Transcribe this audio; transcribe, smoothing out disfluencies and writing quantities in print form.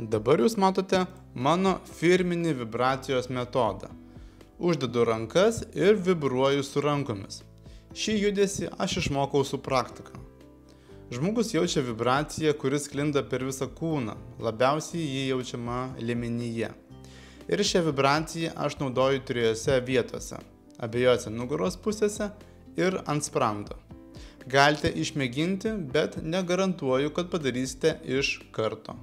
Dabar jūs matote mano firminį vibracijos metodą. Uždedu rankas ir vibruoju su rankomis. Šį judesį aš išmokau su praktika. Žmogus jaučia vibraciją, kuris sklinda per visą kūną, labiausiai jį jaučiama liemenyje. Ir šią vibraciją aš naudoju 3 vietose – abiejose nugaros pusėse ir ant sprando. Galite išmėginti, bet negarantuoju, kad padarysite iš karto.